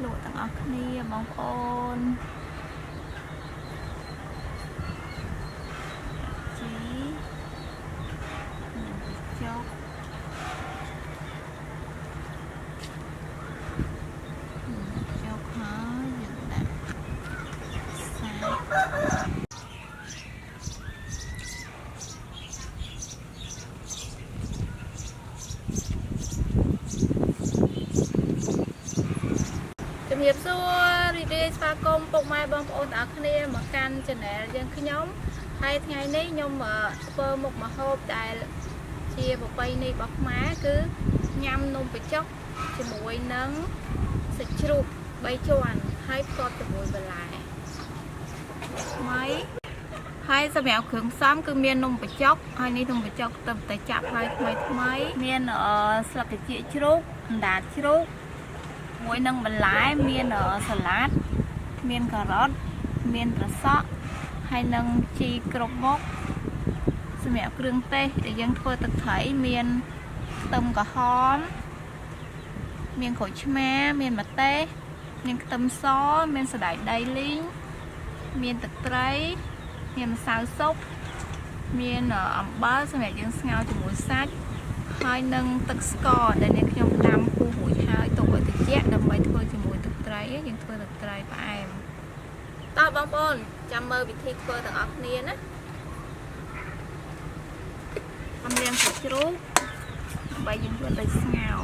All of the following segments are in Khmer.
លក់ទាំងអស់គ្នាបងប្អូនជីចុកចុកហើយយើងដាក់សាច់ជំរាបសួររីករាយស្វាគមន៍ពុកម៉ែបងប្អូនទាំងអស់គ្នាមកកាន់ channel យើងខ្ញុំហើយថ្ងៃនេះខ្ញុំធ្វើមុខម្ហូបដែលជាប្រពៃណីរបស់ខ្មែរគឺញ៉ាំនំបញ្ចុកជាមួយនឹងសាច់ជ្រូក3ជាន់ហើយផ្ទាប់ជាមួយបន្លែថ្មីហើយសម្រាប់គ្រឿងផ្សំគឺមាននំបញ្ចុកហើយនេះនំបញ្ចុកតែចាប់ហើយថ្មីមានស្លឹកត្រចៀកជ្រូកអណ្ដាតជ្រូកមួយនឹងបន្លែមានសាឡាត់មានការ៉ុតមានត្រសក់ហើយនឹងជីគ្រប់មុខសម្រាប់គ្រឿងទេសដែលយើងធ្វើទឹកត្រីមានខ្ទឹមក្រហមមានក្រូចឆ្មាមានម្ទេសមានខ្ទឹមសមានសណ្តែកដីលីងមានទឹកត្រីមានម្សៅស៊ុបមានអំបិលសម្រាប់យើងស្ងោរជាមួយសាច់ហើយនឹងទឹកស្ករដែលនេះខ្ញុំដាំពុះរួចហើយទុកឲ្យត្រជាក់ដើម្បីធ្វើជាមួយទឹកត្រីយើងធ្វើទឹកត្រីផ្អែមតោះបងប្អូនចាំមើលវិធីធ្វើទាំងអស់គ្នាណាអំលាងសាច់ជ្រូកដើម្បីយើងធ្វើទៅស្ងោរ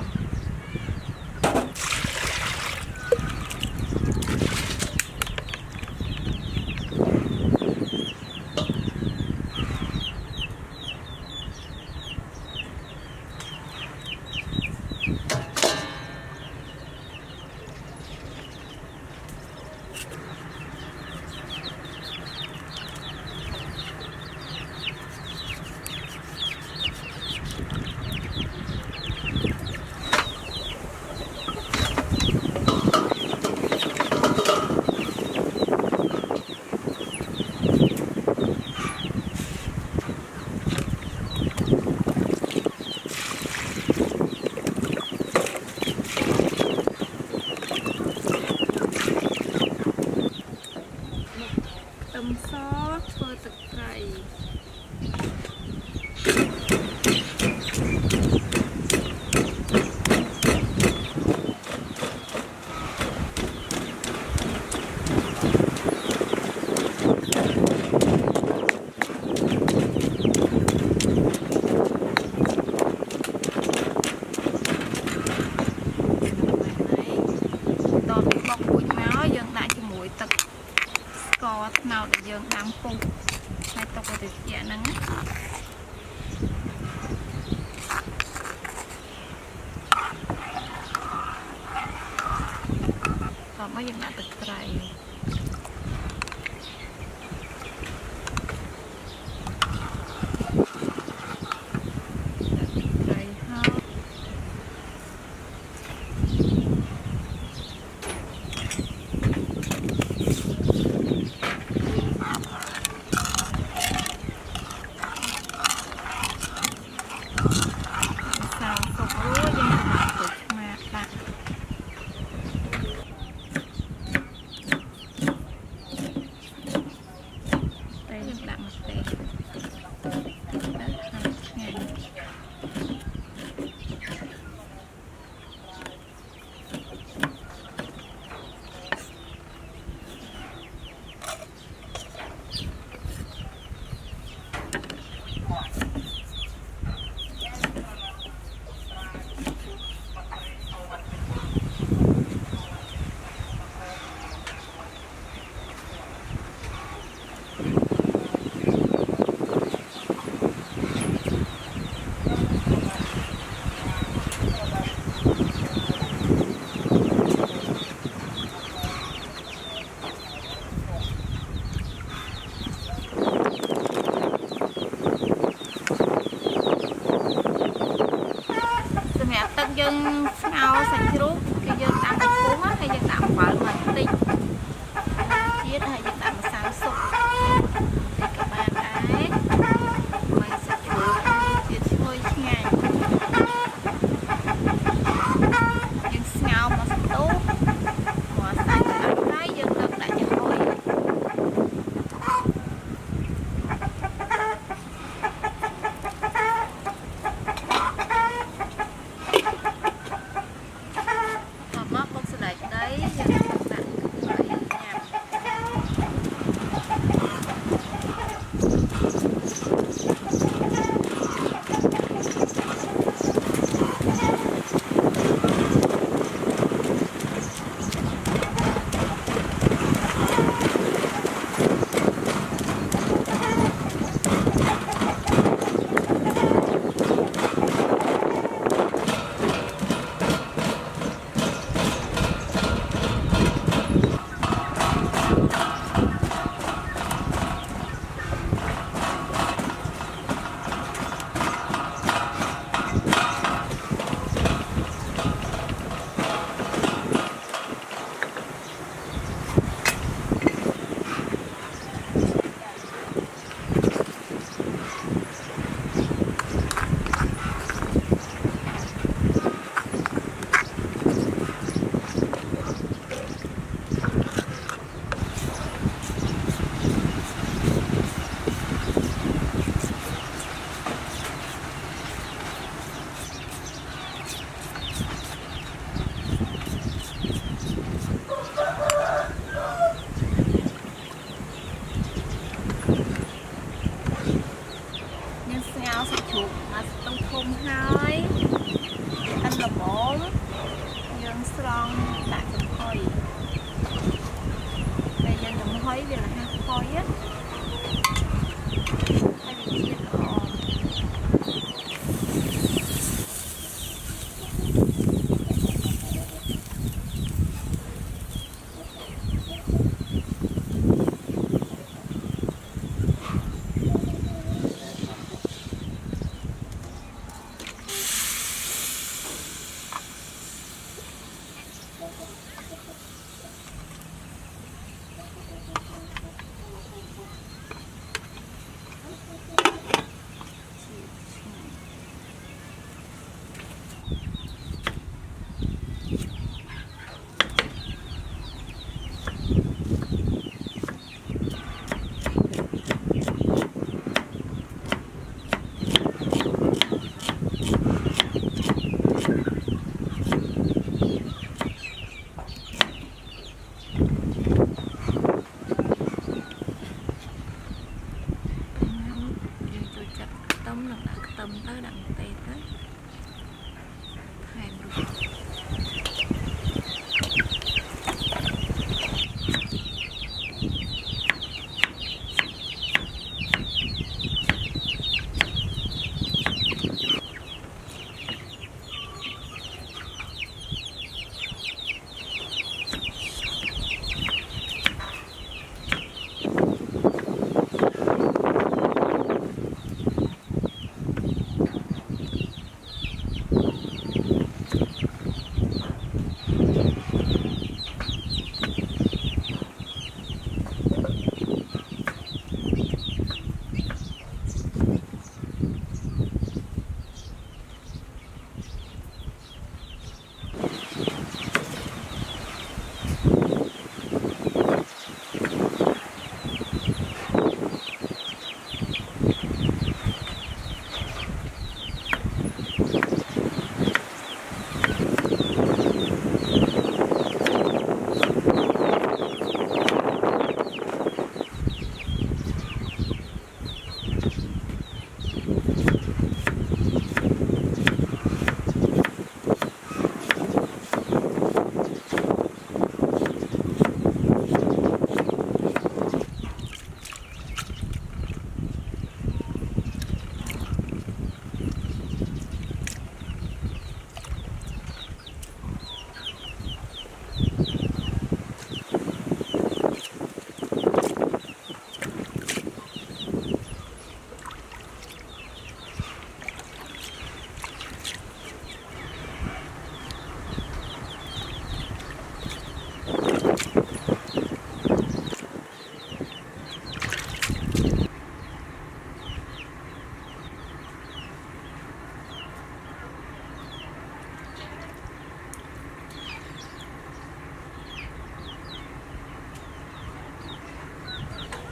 ខ្ទឹមសធ្វើទឹកត្រីស្ករត្នោតដែលយើងដាំពុះហើយទុកឲ្យត្រជាក់ហ្នឹងតោះមកយើងដាក់ទឹកត្រីទឹកយើងស្ងោរសាច់ជ្រូកគឺយើងដាក់ទឹកពុះហើយយើងដាក់អំបិលបន្តិចទៀតហើយយើងដាក់ម្សៅស៊ុបតិចក៏បានដែរហើយសាច់ជ្រូកទៀតឈ្ងុយឆ្ងាញ់យើងស្ងោរមកសន្ទុះ ต้องធំហើយអានល្មមយើងស្រង់ដាក់ចំហុយតែយើងចំហុយវារហ័សផុយហើយវាជាតិល្អ tầm tới đặng tê tới hai mươi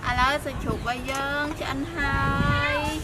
Alo, sự chụp bây giờ cho anh hai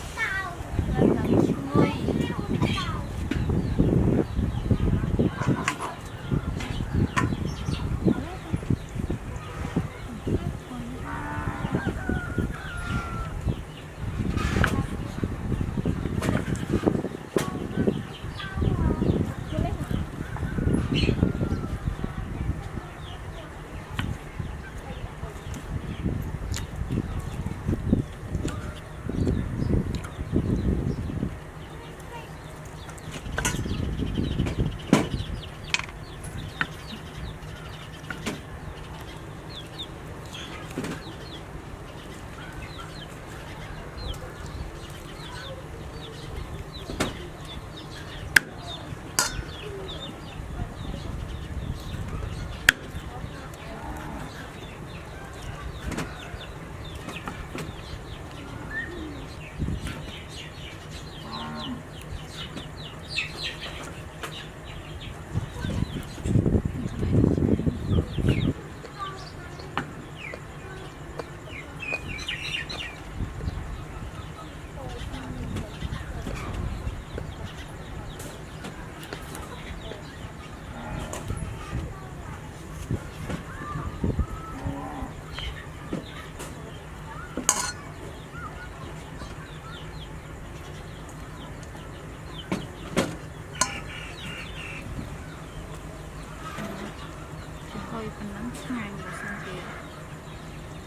ឆ្ងាញ់បើសិនជា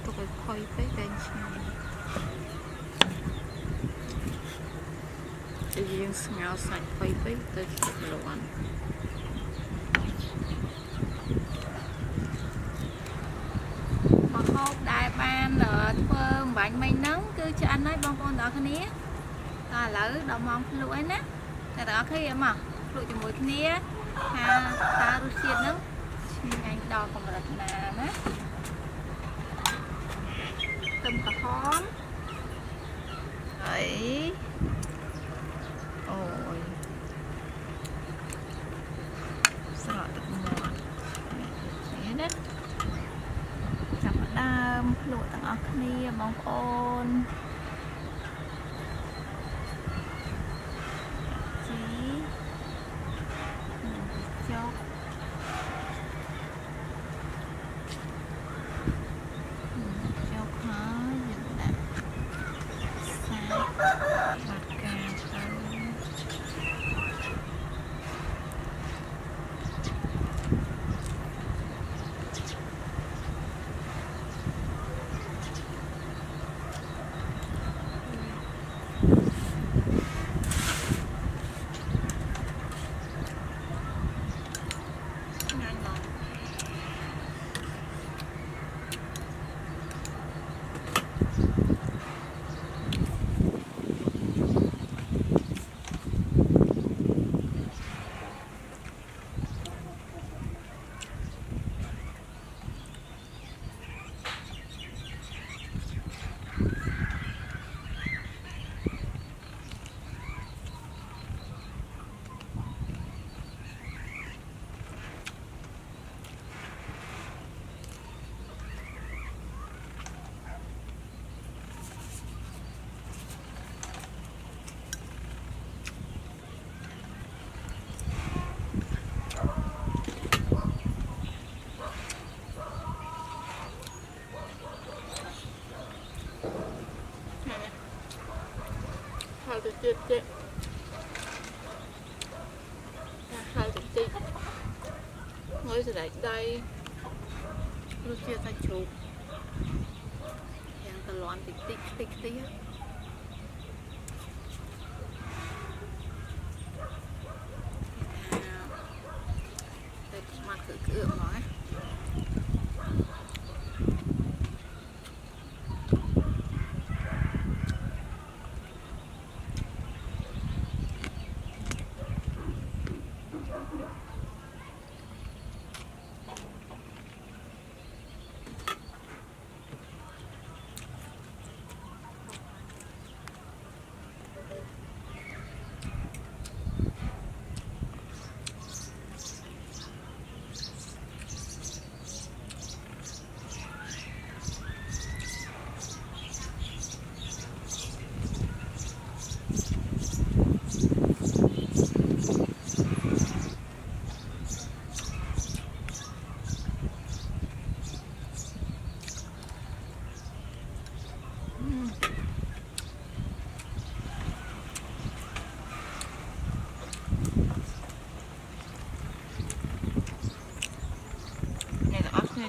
ទុកឲ្យផុយពេកតែឆ្ងាញ់តែយើងស្ងោរសាច់ផុយពេកទៅជាលាន់មកហូបដែលបានធ្វើអំបញ្ញមិញហ្នឹងគឺឆ្អិនហើយបងប្អូនទាំងអស់គ្នាតើឥឡូវដល់ម៉ោងភ្លក់ហើយណាតែទាំងអស់គ្នាមកភ្លក់ជាមួយគ្នាថាតើរសជាតិហ្នឹងឆ្ងាញ់ដល់កម្រិតណាណាខ្ទឹមក្រហមហើយអូយស្រក់ទឹកមាត់នេះណាចាប់ដើមភ្លក់ទាំងអស់គ្នាបងប្អូនជីចុកហើយយើងដាក់សាច់បាត់កាទៅហើយទៅទៀតទៀតហើយទៅទៀតងុយសណ្តែកដៃរសជាតិសាច់ជ្រូកយ៉ាងតលាន់តិចតិចតិចតិចតែស្មាត់គឺក្អឿមកណា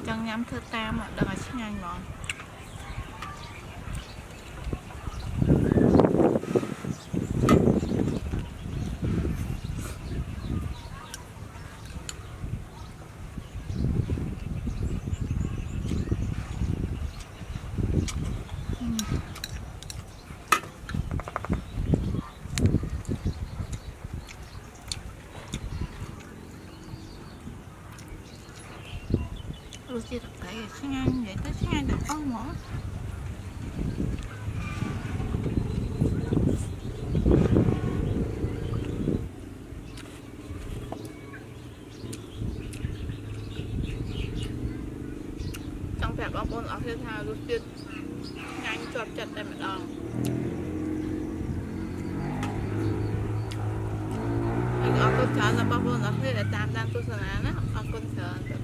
ចង់ញ៉ាំធ្វើតាមដឹងឲ្យឆ្ងាញ់ហ្មងរសជាតិត្រីឆ្ងាញ់និយាយទៅឆ្ងាញ់ទាំងអស់ហ្មងចង់ប្រាប់បងប្អូនអរគុណថារសជាតិឆ្ងាញ់ជាប់ចិត្តតែម្ដងហើយអរគុណច្រើនដល់បងប្អូនអរគុណដែលតាមដានទស្សនាណាអរគុណច្រើន